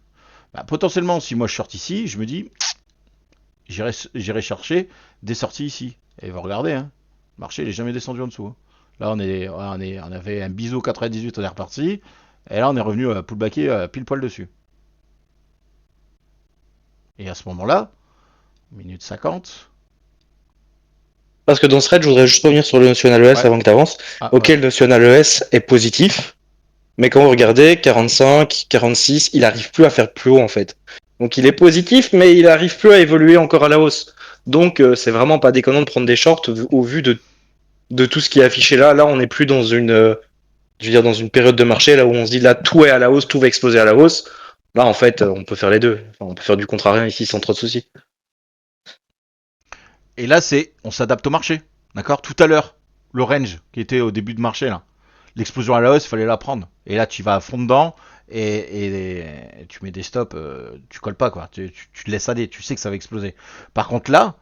S1: Bah, potentiellement, si moi je short ici, je me dis, j'irai chercher des sorties ici. Et vous regardez, hein, le marché il est jamais descendu en dessous, hein. Là on avait un biseau 98, on est reparti. Et là on est revenu à pullbacker pile poil dessus. Et à ce moment-là, minute 50.
S2: Parce que dans ce raid, je voudrais juste revenir sur le National ES
S1: Ouais.
S2: avant que tu avances.
S1: Ah
S2: Ok,
S1: ouais.
S2: le National ES est positif, mais quand vous regardez, 45, 46, il arrive plus à faire plus haut en fait. Donc il est positif, mais il arrive plus à évoluer encore à la hausse. Donc c'est vraiment pas déconnant de prendre des shorts au vu de tout ce qui est affiché là. Là, on n'est plus dans une, je veux dire, dans une période de marché là où on se dit là tout est à la hausse, tout va exploser à la hausse. Là, en fait, on peut faire les deux. Enfin, on peut faire du contrarian ici sans trop de soucis.
S1: Et là c'est, on s'adapte au marché. D'accord. Tout à l'heure, le range qui était au début de marché là, l'explosion à la hausse, il fallait la prendre. Et là tu vas à fond dedans. Et tu mets des stops, tu colles pas quoi, tu te laisses aller, tu sais que ça va exploser. Par contre là,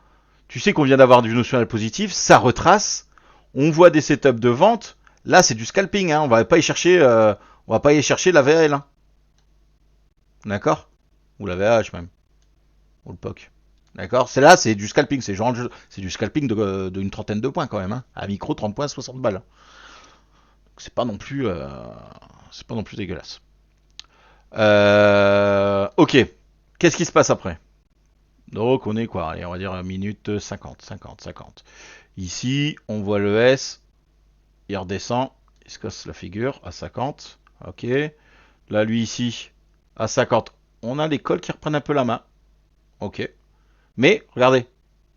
S1: tu sais qu'on vient d'avoir du notionnel positif, ça retrace, on voit des setups de vente, là c'est du scalping, hein, on va pas y chercher la VL, hein. D'accord. Ou la VH même, ou le POC. D'accord. C'est là, c'est du scalping, c'est du scalping d'une trentaine de points quand même, hein. À micro 30 points, 60 balles. C'est pas non plus, c'est pas non plus dégueulasse. Ok. Qu'est-ce qui se passe après? Donc on est quoi? Allez, on va dire minute 50, 50, 50. Ici, on voit le S, il redescend, il se casse la figure à 50. Ok. Là, lui ici, à 50. On a les cols qui reprennent un peu la main. Ok. Mais, regardez,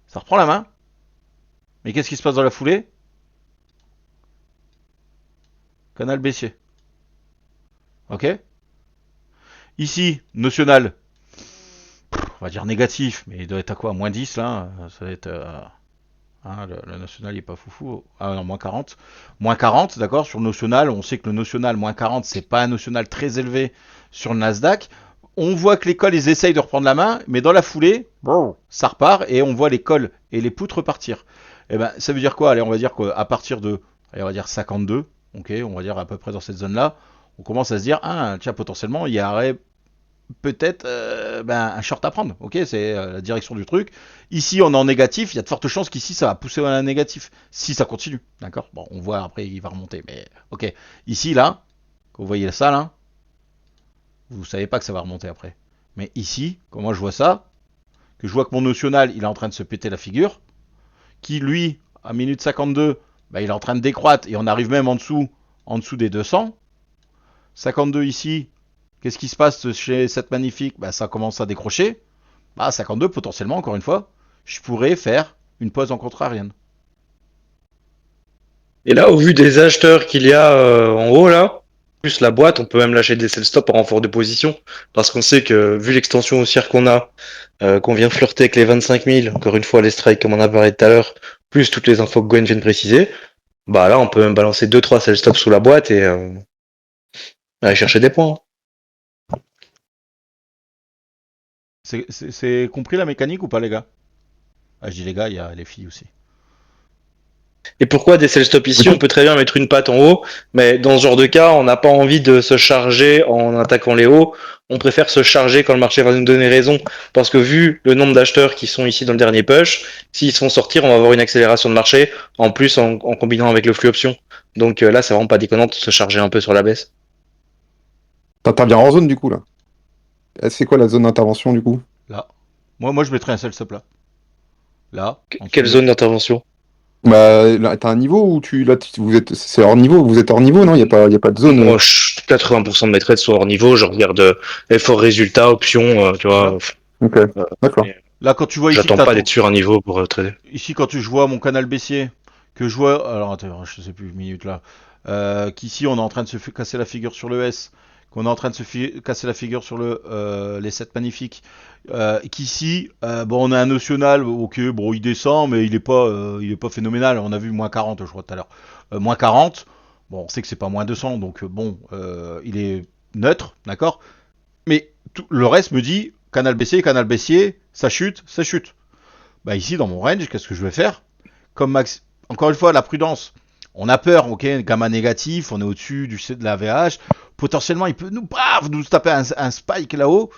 S1: ça reprend la main. Mais qu'est-ce qui se passe dans la foulée? Canal baissier. Ok. Ici, notional, on va dire négatif, mais il doit être à quoi? Moins 10 là. Ça va être Hein, le national il est pas foufou. Ah non, moins 40. Moins 40, d'accord, sur le notional. On sait que le notional, moins 40, c'est pas un notional très élevé sur le Nasdaq. On voit que les cols, ils essayent de reprendre la main, mais dans la foulée, ça repart et on voit les cols et les poutres partir. Et ben, ça veut dire quoi? Allez, on va dire qu'à partir de, allez, on va dire 52, ok, on va dire à peu près dans cette zone-là, on commence à se dire, ah, tiens, potentiellement, il y aurait peut-être un short à prendre. Ok, c'est la direction du truc. Ici, on est en négatif. Il y a de fortes chances qu'ici, ça va pousser à un négatif. Si ça continue. D'accord. Bon, on voit après, il va remonter. Mais ok. Ici, là, quand vous voyez ça, là, vous savez pas que ça va remonter après. Mais ici, quand moi je vois ça, que je vois que mon notional, il est en train de se péter la figure, qui lui, à minute 52, bah, il est en train de décroître et on arrive même en dessous des 200. 52 ici, qu'est-ce qui se passe chez cette magnifique? Bah, ça commence à décrocher. Bah, 52, potentiellement, encore une fois, je pourrais faire une pause en contrarienne.
S2: Et là, au vu des acheteurs qu'il y a en haut, là, plus la boîte, on peut même lâcher des sell stop en renfort de position. Parce qu'on sait que, vu l'extension haussière qu'on a, qu'on vient flirter avec les 25 000, encore une fois, les strikes, comme on a parlé tout à l'heure, plus toutes les infos que Gwen vient de préciser, bah là, on peut même balancer 2-3 sell stop sous la boîte et aller chercher des points.
S1: C'est compris la mécanique ou pas, les gars? Ah, je dis les gars, il y a les filles aussi.
S2: Et pourquoi des sell stop ici? On peut très bien mettre une patte en haut, mais dans ce genre de cas, on n'a pas envie de se charger en attaquant les hauts. On préfère se charger quand le marché va nous donner raison. Parce que vu le nombre d'acheteurs qui sont ici dans le dernier push, s'ils se font sortir, on va avoir une accélération de marché, en plus en combinant avec le flux option. Donc là, c'est vraiment pas déconnant de se charger un peu sur la baisse.
S4: T'interviens en zone du coup là. C'est quoi la zone d'intervention du coup?
S1: Là. Moi, je mettrais un seul stop là. Là.
S2: Quelle zone d'intervention?
S4: Bah, là, t'as un niveau où c'est hors niveau, vous êtes hors niveau, non? Y a pas de zone.
S2: Moi, 80% de mes trades sont hors niveau. Je regarde effort résultat, option, tu vois.
S4: Ok, d'accord.
S1: Là, quand tu vois ici,
S2: J'attends pas d'être sur un niveau pour trader.
S1: Ici, quand je vois mon canal baissier, que je vois, alors attends, je sais plus, minute là, qu'ici on est en train de se casser la figure sur le S, qu'on est en train de se casser la figure sur les 7 magnifiques, qu'ici, bon, on a un notional, ok, bon, il descend, mais il est pas phénoménal. On a vu moins 40, je crois, tout à l'heure. Moins 40, bon, on sait que c'est pas moins 200, donc bon, il est neutre, d'accord. Mais tout, le reste me dit, canal baissier, ça chute, ça chute. Bah ici, dans mon range, qu'est-ce que je vais faire? Comme Max, encore une fois, la prudence. On a peur, ok, gamma négatif, on est au-dessus de la VH. Potentiellement, il peut nous taper un spike là-haut.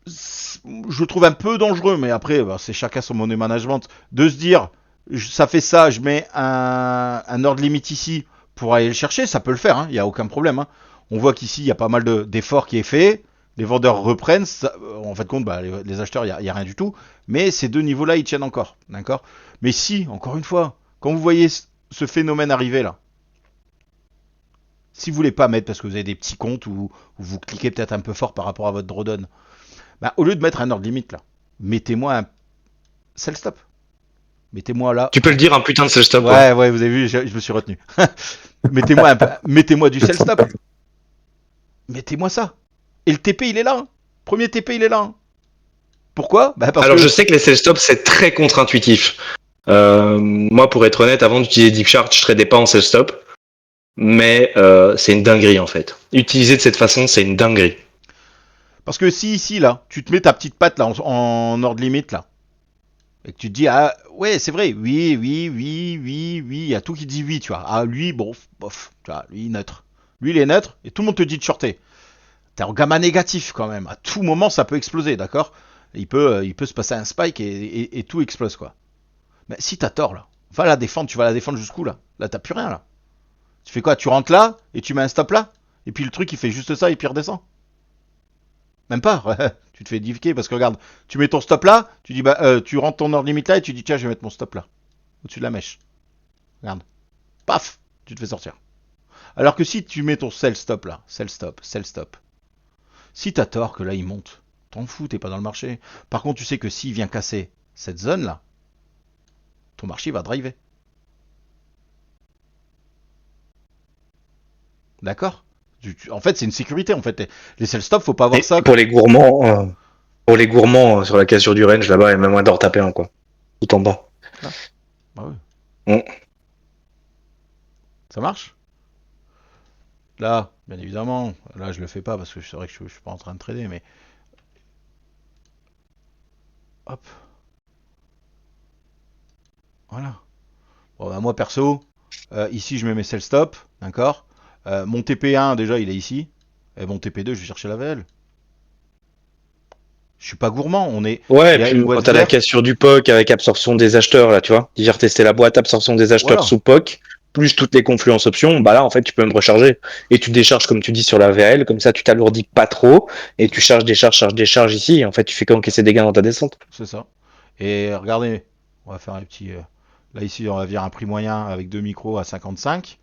S1: Je le trouve un peu dangereux, mais après, bah, c'est chacun son money management. De se dire, ça fait ça, je mets un ordre limite ici pour aller le chercher, ça peut le faire, il n'y a aucun problème. Hein. On voit qu'ici, il y a pas mal d'efforts qui est fait. Les vendeurs reprennent, ça, en fait compte, bah, les acheteurs, il n'y a rien du tout. Mais ces deux niveaux-là, ils tiennent encore. D'accord. Mais si, encore une fois, quand vous voyez ce phénomène arriver là, si vous voulez pas mettre parce que vous avez des petits comptes ou vous cliquez peut-être un peu fort par rapport à votre drawdown, bah, au lieu de mettre un ordre limite là, mettez-moi un sell stop. Mettez-moi là.
S2: Tu peux le dire un putain de sell stop.
S1: Ouais, ouais, vous avez vu, je me suis retenu. mettez-moi du sell stop. Mettez-moi ça. Et le TP, il est là. Premier TP, il est là. Pourquoi? Bah parce
S2: Alors
S1: que...
S2: je sais que les sell stop c'est très contre-intuitif. Moi pour être honnête, avant d'utiliser Deep Chart, je tradais pas en sell stop. Mais c'est une dinguerie en fait. Utiliser de cette façon, c'est une dinguerie.
S1: Parce que si ici, là, tu te mets ta petite patte là en ordre limite là, et que tu te dis, ah ouais, c'est vrai, oui, il y a tout qui dit oui, tu vois. Ah lui, bon, bof, tu vois, lui neutre. Lui il est neutre, et tout le monde te dit de shorter. T'es en gamma négatif quand même. À tout moment, ça peut exploser, d'accord? Il peut se passer un spike et tout explose, quoi. Mais si t'as tort, là, va la défendre, tu vas la défendre jusqu'où, là? Là, t'as plus rien, là. Tu fais quoi? Tu rentres là, et tu mets un stop là? Et puis le truc, il fait juste ça, et puis il redescend. Même pas, tu te fais diviquer, parce que regarde, tu mets ton stop là, tu dis, tu rentres ton ordre limite là, et tu dis, tiens, je vais mettre mon stop là. Au-dessus de la mèche. Regarde. Paf! Tu te fais sortir. Alors que si tu mets ton sell stop là, sell stop, si t'as tort que là il monte, t'en fous, t'es pas dans le marché. Par contre, tu sais que s'il vient casser cette zone là, ton marché va driver. D'accord? En fait, c'est une sécurité en fait. Les sell stop, faut pas avoir
S2: Et
S1: ça.
S2: pour les gourmands sur la cassure du range là-bas, il y a même moins d'or taper un quoi. Tout en bas.
S1: Bah oui.
S2: Bon.
S1: Ça marche? Là, bien évidemment, là je le fais pas parce que c'est vrai que je suis pas en train de trader, mais hop, voilà. Bon, bah, moi perso, ici je mets mes sell stop, d'accord. Mon TP1 déjà il est ici, et mon TP2 je vais chercher la VL. Je suis pas gourmand,
S2: Ouais,
S1: il
S2: et
S1: y a une
S2: puis quand
S1: boîte
S2: t'as la
S1: verte,
S2: cassure du POC avec absorption des acheteurs, là, tu vois, j'ai retesté la boîte absorption des acheteurs
S1: voilà,
S2: sous POC, plus toutes les confluences options, bah là, en fait, tu peux me recharger. Et tu décharges, comme tu dis, sur la VL, comme ça, tu t'alourdis pas trop, et tu charges des charges ici, et en fait, tu fais qu'encaisser des gains dans ta descente.
S1: c'est ça. Et regardez, on va faire un petit, là ici on va virer un prix moyen avec deux micros à 55.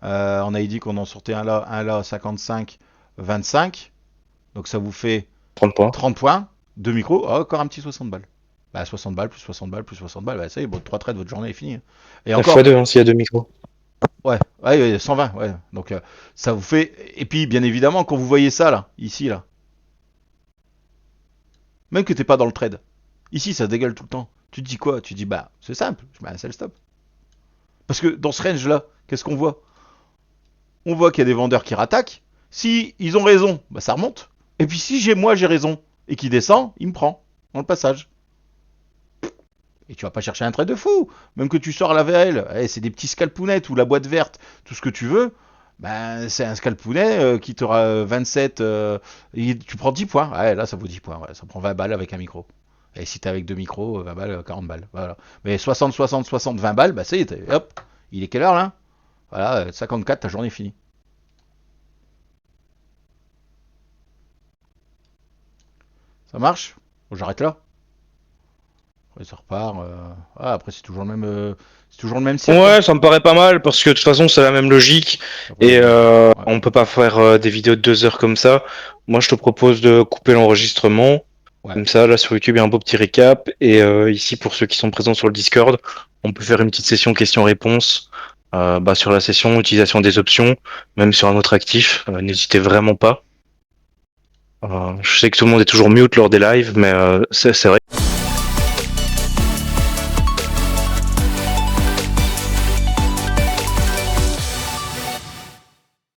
S1: On a dit qu'on en sortait un là à 55, 25. Donc ça vous fait
S2: 30 points.
S1: 30 points, deux micros, oh, encore un petit 60 balles. Bah 60 balles, plus 60 balles, plus 60 balles, bah ça y est, bon, 3 trades, votre journée est finie. Et
S2: F fois
S1: encore,
S2: 2 hein, s'il y a deux micros.
S1: ouais, 120, ouais. Donc ça vous fait. Et puis bien évidemment, quand vous voyez ça là, ici là, même que t'es pas dans le trade, ici ça dégueule tout le temps. Tu te dis quoi? Tu te dis bah c'est simple, je mets un sell stop. Parce que dans ce range là, qu'est-ce qu'on voit? On voit qu'il y a des vendeurs qui rattaquent. Si ils ont raison, bah ça remonte. Et puis si j'ai raison et qu'il descend, il me prend dans le passage. Et tu vas pas chercher un trade de fou. Même que tu sors la VL, c'est des petits scalpounettes ou la boîte verte, tout ce que tu veux. Ben, c'est un scalpounet qui t'aura 27. Tu prends 10 points. Ouais, là, ça vaut 10 points. Ouais, ça prend 20 balles avec un micro. Et si t'es avec deux micros, 20 balles, 40 balles. Voilà. Mais 60, 60, 60, 20 balles, bah ça y est, hop. Il est quelle heure là? Voilà, 54, ta journée est finie. Ça marche? Bon, j'arrête là. Après, ça repart. Après, c'est toujours le même cirque. Hein.
S2: Ouais, ça me paraît pas mal parce que de toute façon c'est la même logique
S1: Après,
S2: et
S1: ouais.
S2: on peut pas faire des vidéos de 2 heures comme ça. Moi je te propose de couper l'enregistrement.
S1: Ouais.
S2: Comme ça, là sur YouTube il y a un beau petit récap et ici pour ceux qui sont présents sur le Discord, on peut faire une petite session questions-réponses bah, sur la session utilisation des options, même sur un autre actif. N'hésitez vraiment pas. Je sais que tout le monde est toujours mute lors des lives, mais c'est vrai.